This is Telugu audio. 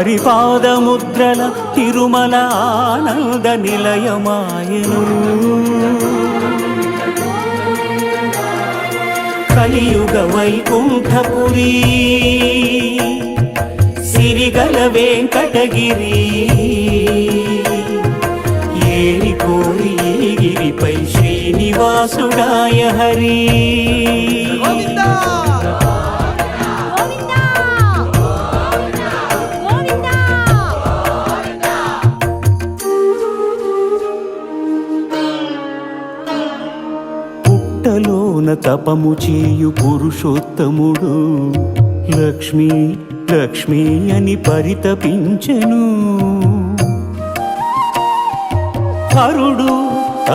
హరిపాదముద్రల తిరుమల ఆనంద నిలయమాయను కలియుగ వైకుంఠపురి సిరిగల వెంకటగిరి ఏరి కోరి గిరిపై శ్రీనివాసుడాయ హరి పుట్టలోన తపము చేయు పురుషోత్తముడు లక్ష్మీ లక్ష్మీ అని పరితపించెను హరుడు